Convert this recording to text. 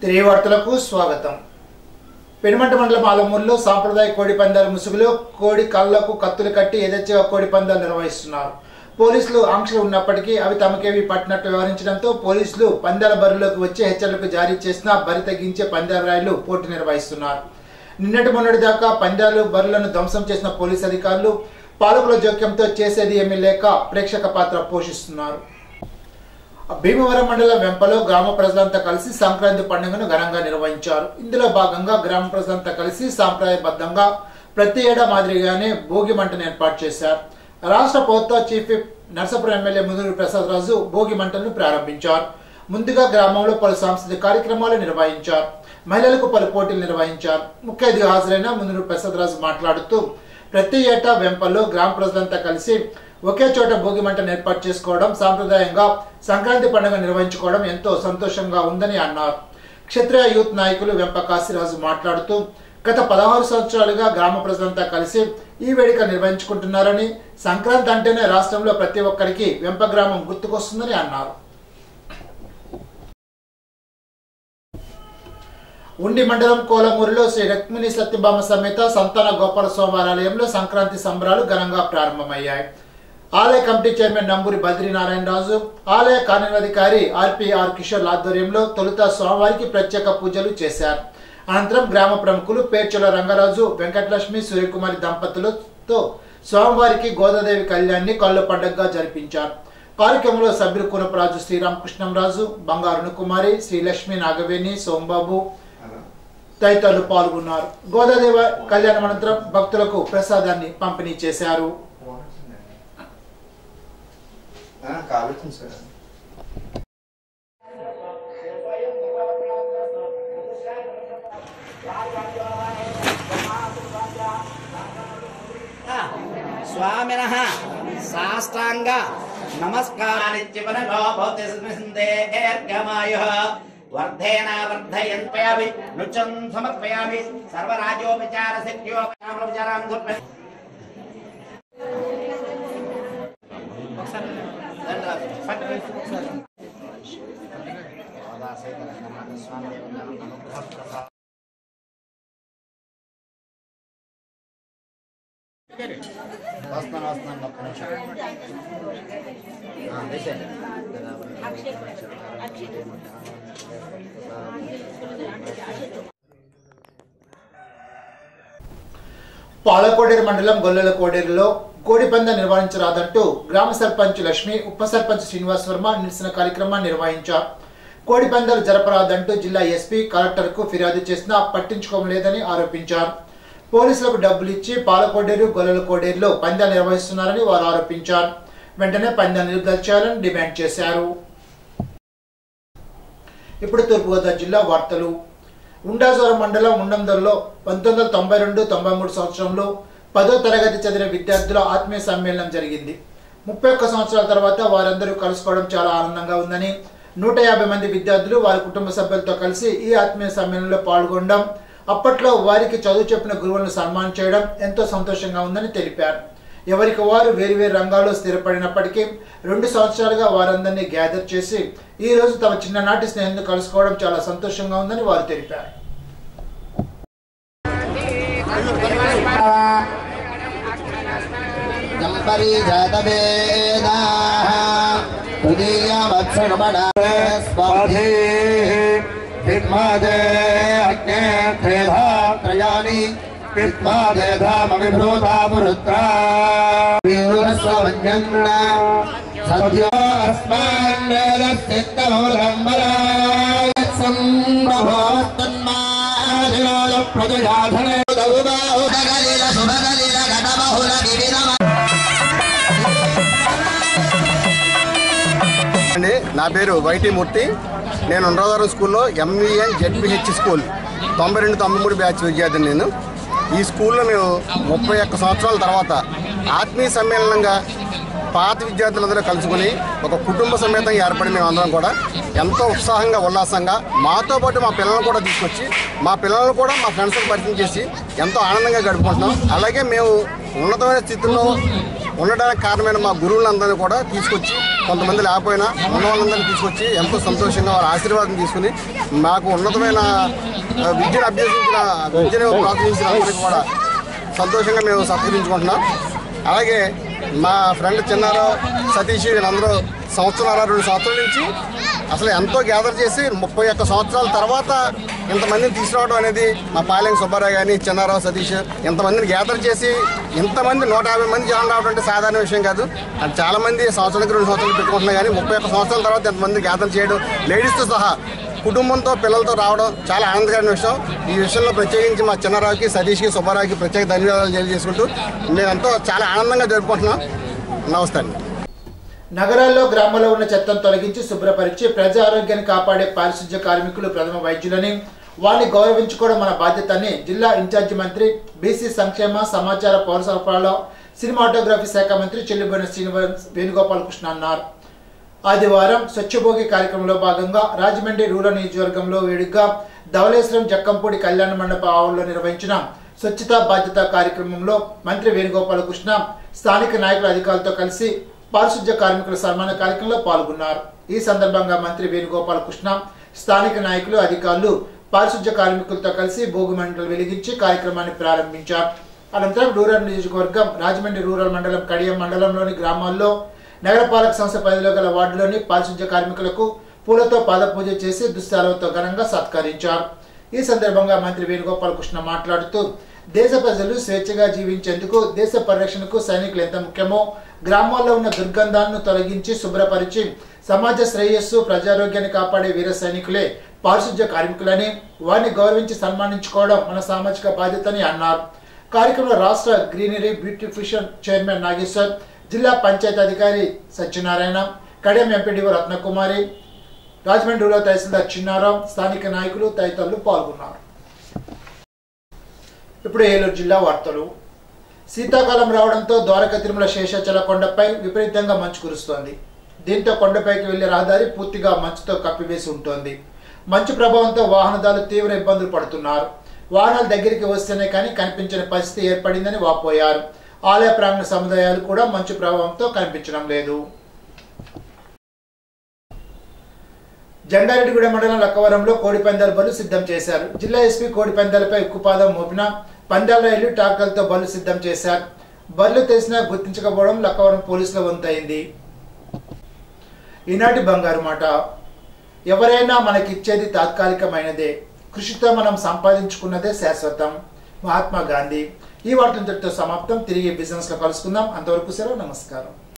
తిరిగి వార్తలకు స్వాగతం. పెనుమంట మండలం ఆలమూరులో సాంప్రదాయ కోడి పందాల ముసుగులో కోడి కళ్ళకు కత్తులు కట్టి యథేచ్ఛగా కోడి పందాలు నిర్వహిస్తున్నారు. పోలీసులు ఆంక్షలు ఉన్నప్పటికీ అవి తమకేవి పట్టినట్టు వ్యవహరించడంతో పోలీసులు పందాల బరిలోకి వచ్చే హెచ్చరికలు జారీ చేసిన బరి తగ్గించే పందాల రాయిలు పోటీ నిర్వహిస్తున్నారు. నిన్నటి మొన్నటి దాకా పందాలు బరులను ధ్వంసం చేసిన పోలీసు అధికారులు పాలకుల జోక్యంతో చేసేది ఏమీ లేక ప్రేక్షక పాత్ర పోషిస్తున్నారు. భీమవరం మండలం వెంపలో గ్రామ ప్రజలంతా కలిసి సంక్రాంతి పండుగను ఘనంగా నిర్వహించారు. ఇందులో భాగంగా గ్రామ ప్రజలంతా కలిసి సాంప్రదాయబద్ధంగా ప్రతి ఏడా మాదిరిగానే భోగి మంటను ఏర్పాటు చేశారు. రాష్ట్ర ప్రభుత్వ chief whip Narsapuram MLA Mudunuri Prasad Raju Bhogi మంటలను ప్రారంభించారు. ముందుగా గ్రామంలో పలు సాంస్కృతిక కార్యక్రమాలు నిర్వహించారు. మహిళలకు పలు పోటీలు నిర్వహించారు. ముఖ్య అతిథిగా హాజరైన ముదునూరి ప్రసాద్ రాజు మాట్లాడుతూ ప్రతి ఏటా వెంపల్లో గ్రామ ప్రజలంతా కలిసి ఒకే చోట భోగి మంటను ఏర్పాటు చేసుకోవడం, సాంప్రదాయంగా సంక్రాంతి పండుగ నిర్వహించుకోవడం ఎంతో సంతోషంగా ఉందని అన్నారు. క్షత్రియ యూత్ నాయకులు వెంప కాశీరాజు మాట్లాడుతూ గత 16 సంవత్సరాలుగా గ్రామ ప్రజలంతా కలిసి ఈ వేడుక నిర్వహించుకుంటున్నారని, సంక్రాంతి అంటేనే రాష్ట్రంలో ప్రతి ఒక్కరికి వెంప గ్రామం గుర్తుకొస్తుందని అన్నారు. ఉండి మండలం కోలమూరులో శ్రీ రక్మిణి సత్యభామ సమేత సంతాన గోపాల స్వామి ఆలయంలో సంక్రాంతి సంబరాలు ఘనంగా ప్రారంభమయ్యాయి. ఆలయ కమిటీ చైర్మన్ నంబూరి బద్రీనారాయణరాజు, ఆలయ కార్యనిర్వహణాధికారి ఆర్పీఆర్ కిషోర్ ఆధ్వర్యంలో తొలుత స్వామివారికి ప్రత్యేక పూజలు చేశారు. అనంతరం గ్రామ ప్రముఖులు పేర్చల రంగరాజు, వెంకటలక్ష్మి, సూర్యకుమారి దంపతులతో స్వామివారికి గోదాదేవి కళ్యాణాన్ని కళ్ళు పండుగగా జరిపించారు. కార్యక్రమంలో సభ్యులు కునపరాజు శ్రీరామకృష్ణంరాజు, బంగారు కుమారి, శ్రీలక్ష్మి, నాగవేణి, సోంబాబు తదితరులు పాల్గొన్నారు. గోదాదేవి కళ్యాణం అనంతరం భక్తులకు ప్రసాదాన్ని పంపిణీ చేశారు. స్వామినః సాష్టాంగ నమస్కారాన్ని వర్ధేన వర్ధయంత్యామి నుచం సమర్పయామి సర్వరాజోపచార సిద్ధ్యోపచారాన్ని సమర్పయామి. పాలకోడేరు మండలం గొల్లల కోడేరులో కోడి పందెం నిర్వహించరాదంటూ గ్రామ సర్పంచ్ లక్ష్మి, ఉప సర్పంచ్ శ్రీనివాస్ వర్మ నిరసన కార్యక్రమాన్ని నిర్వహించారు. కోడి పందాలు జరపరాదంటూ జిల్లా ఎస్పీ కలెక్టర్కు ఫిర్యాదు చేసినా పట్టించుకోలేదని ఆరోపించారు. పోలీసులకు డబ్బులు ఇచ్చి పాలకోడేరు, గొల్లల కోడేరులో పందాలు నిర్వహిస్తున్నారని వారు ఆరోపించారు. వెంటనే పందాలు నిలుపుదల చేయాలని డిమాండ్ చేశారు. ఇప్పుడు తూర్పుగోదావరి జిల్లా వార్తలు. ఉండాజవరం మండలం ఉండందల్లో 1992-93 సంవత్సరంలో 10వ తరగతి చదివిన విద్యార్థుల ఆత్మీయ సమ్మేళనం జరిగింది. 31 సంవత్సరాల తర్వాత వారందరూ కలుసుకోవడం చాలా ఆనందంగా ఉందని, 150 మంది విద్యార్థులు వారి కుటుంబ సభ్యులతో కలిసి ఈ ఆత్మీయ సమ్మేళనంలో పాల్గొనడం, అప్పట్లో వారికి చదువు చెప్పిన గురువులను సన్మానం చేయడం ఎంతో సంతోషంగా ఉందని తెలిపారు. ఎవరికి వారు వేరువేరు రంగాల్లో స్థిరపడినప్పటికీ 2 సంవత్సరాలుగా వారందరినీ గ్యాదర్ చేసి ఈ రోజు తమ చిన్ననాటి స్నేహితులను కలుసుకోవడం చాలా సంతోషంగా ఉందని వారు తెలిపారు. నా పేరు వైటీ మూర్తి. నేను ఉండ్రావరం స్కూల్లో ఎంవీఎన్ జెడ్పీహెచ్ స్కూల్ 92-93 బ్యాచ్ విద్యార్థిని. నేను ఈ స్కూల్లో మేము 31 సంవత్సరాల తర్వాత ఆత్మీయ సమ్మేళనంగా పాత విద్యార్థులందరూ కలుసుకుని ఒక కుటుంబ సమేతంగా ఏర్పడి మేము అందరం కూడా ఎంతో ఉత్సాహంగా, ఉల్లాసంగా, మాతో పాటు మా పిల్లలను కూడా తీసుకొచ్చి మా పిల్లలను కూడా మా ఫ్రెండ్స్కి పరిచయం చేసి ఎంతో ఆనందంగా గడుపుకుంటున్నాం. అలాగే మేము ఉన్నతమైన స్థితిలో ఉండడానికి కారణమైన మా గురువులందరినీ కూడా తీసుకొచ్చి, కొంతమంది లేకపోయినా ఉన్న వాళ్ళందరినీ తీసుకొచ్చి ఎంతో సంతోషంగా వారి ఆశీర్వాదం తీసుకుని మాకు ఉన్నతమైన విద్యను ప్రోత్సహించిన అందరికీ కూడా సంతోషంగా మేము సత్కరించుకుంటున్నాం. అలాగే మా ఫ్రెండ్ చిన్నారావు, సతీష్ వీళ్ళందరూ 2 సంవత్సరాల నుంచి అసలు ఎంతో గ్యాదర్ చేసి 31 సంవత్సరాల తర్వాత ఇంతమందిని తీసుకురావడం అనేది మా పాలెం సుబ్బారావు కానీ చిన్నారావు, సతీష్ ఇంతమందిని గ్యాదర్ చేసి ఇంతమంది 150 మంది జనం రావడం అంటే సాధారణ విషయం కాదు. అది చాలామంది సంవత్సరానికి 2 సంవత్సరాలు పెట్టుకుంటున్నారు, కానీ 31 సంవత్సరాల తర్వాత ఇంతమంది గ్యాదర్ చేయడం, లేడీస్తో సహా కుటుంబంతో పిల్లలతో రావడం చాలా ఆనందకరమైన విషయం. ఈ విషయంలో ప్రత్యేకించి మా చిన్నారావుకి, సతీష్కి, సుబ్బారావుకి ప్రత్యేక ధన్యవాదాలు తెలియజేసుకుంటూ మేమంతా చాలా ఆనందంగా జరుపుకుంటున్నాం. నమస్తే. నగరాల్లో, గ్రామాల్లో ఉన్న చెత్తను తొలగించి శుభ్రపరిచి ప్రజా ఆరోగ్యాన్ని కాపాడే పారిశుధ్య కార్మికులు ప్రథమ వైద్యులని, వారిని గౌరవించుకోవడం మన బాధ్యతని జిల్లా ఇన్ఛార్జి మంత్రి, బీసీ సంక్షేమ, సమాచార, పౌర సరఫరాల, సినిమాటోగ్రఫీ శాఖ మంత్రి చెల్లుబోయిన శ్రీనివాస్ వేణుగోపాలకృష్ణ అన్నారు. ఆదివారం స్వచ్ఛభోగి కార్యక్రమంలో భాగంగా రాజమండ్రి రూరల్ నియోజకవర్గంలో వేడుకగా ధవళేశ్వరం జక్కంపూడి కళ్యాణ మండప ఆవరణలో నిర్వహించిన స్వచ్ఛతా బాధ్యత కార్యక్రమంలో మంత్రి వేణుగోపాలకృష్ణ స్థానిక నాయకుల అధికారులతో కలిసి పారిశుధ్య కార్మికుల సన్మాన కార్యక్రమంలో పాల్గొన్నారు. ఈ సందర్భంగా మంత్రి వేణుగోపాలకృష్ణ స్థానిక నాయకులు, అధికారులు పారిశుధ్య కార్మికులతో కలిసి భోగి మంటలు వెలిగించి కార్యక్రమాన్ని ప్రారంభించారు. అనంతరం రూరల్ నియోజకవర్గం రాజమండ్రి రూరల్ మండలం, కడియం మండలంలోని గ్రామాల్లో, నగరపాలక సంస్థ పరిధిలో గల వార్డులోని పారిశుధ్య కార్మికులకు పూలతో పాదపూజ చేసి దుశ్శాలతో ఘనంగా సత్కరించారు. ఈ సందర్భంగా మంత్రి వేణుగోపాలకృష్ణ మాట్లాడుతూ, దేశ ప్రజలు స్వేచ్ఛగా జీవించేందుకు దేశ పరిరక్షణకు సైనికులు ఎంత ముఖ్యమో, గ్రామాల్లో ఉన్న దుర్గంధాలను తొలగించి శుభ్రపరిచి సమాజ శ్రేయస్సు, ప్రజారోగ్యాన్ని కాపాడే వీర సైనికులే పారిశుధ్య కార్మికులని, వారిని గౌరవించి సన్మానించుకోవడం మన సామాజిక బాధ్యతని అన్నారు. కార్యక్రమంలో రాష్ట్ర గ్రీనరీ బ్యూటిఫికేషన్ చైర్మన్ నాగేశ్వర్, జిల్లా పంచాయతీ అధికారి సత్యనారాయణ, కడియం ఎంపీడీఓ రత్నకుమారి, రాజమండ్రి రూరల్ తహసీల్దార్ చిన్నారావు, స్థానిక నాయకులు తదితరులు పాల్గొన్నారు. ఇప్పుడు ఏలూరు జిల్లా వార్తలు. శీతాకాలం రావడంతో ద్వారకా తిరుమల శేషాచల కొండపై విపరీతంగా మంచు కురుస్తోంది. దీంతో కొండపైకి వెళ్లే రహదారి పూర్తిగా మంచుతో కప్పివేసి ఉంటుంది. మంచు ప్రభావంతో వాహనదారులు తీవ్ర ఇబ్బందులు పడుతున్నారు. వాహనాలు దగ్గరికి వస్తేనే కానీ కనిపించని పరిస్థితి ఏర్పడిందని వాపోయారు. ఆలయ ప్రాంగణ సముదాయాలు కూడా మంచు ప్రభావంతో కనిపించడం లేదు. జంగారెడ్డిగూడెం మండలం లక్కవరంలో కోడి పందాల బలు సిద్ధం చేశారు. జిల్లా ఎస్పీ కోడి పందాలపై ఉక్కుపాదం మోపిన పందాల రైలు ట్రాక్టర్లతో బలు సిద్ధం చేశారు. బర్లు తెలిసినా గుర్తించకపోవడం లక్కవరం పోలీసుల వంతైంది. ఈనాటి బంగారు మాట, ఎవరైనా మనకిచ్చేది తాత్కాలికమైనదే, కృషితో మనం సంపాదించుకున్నదే శాశ్వతం. మహాత్మా గాంధీ. ఈ వార్తలతో సమాప్తం. తిరిగి బిజినెస్ లో కలుసుకుందాం. అంతవరకు సెలవు. నమస్కారం.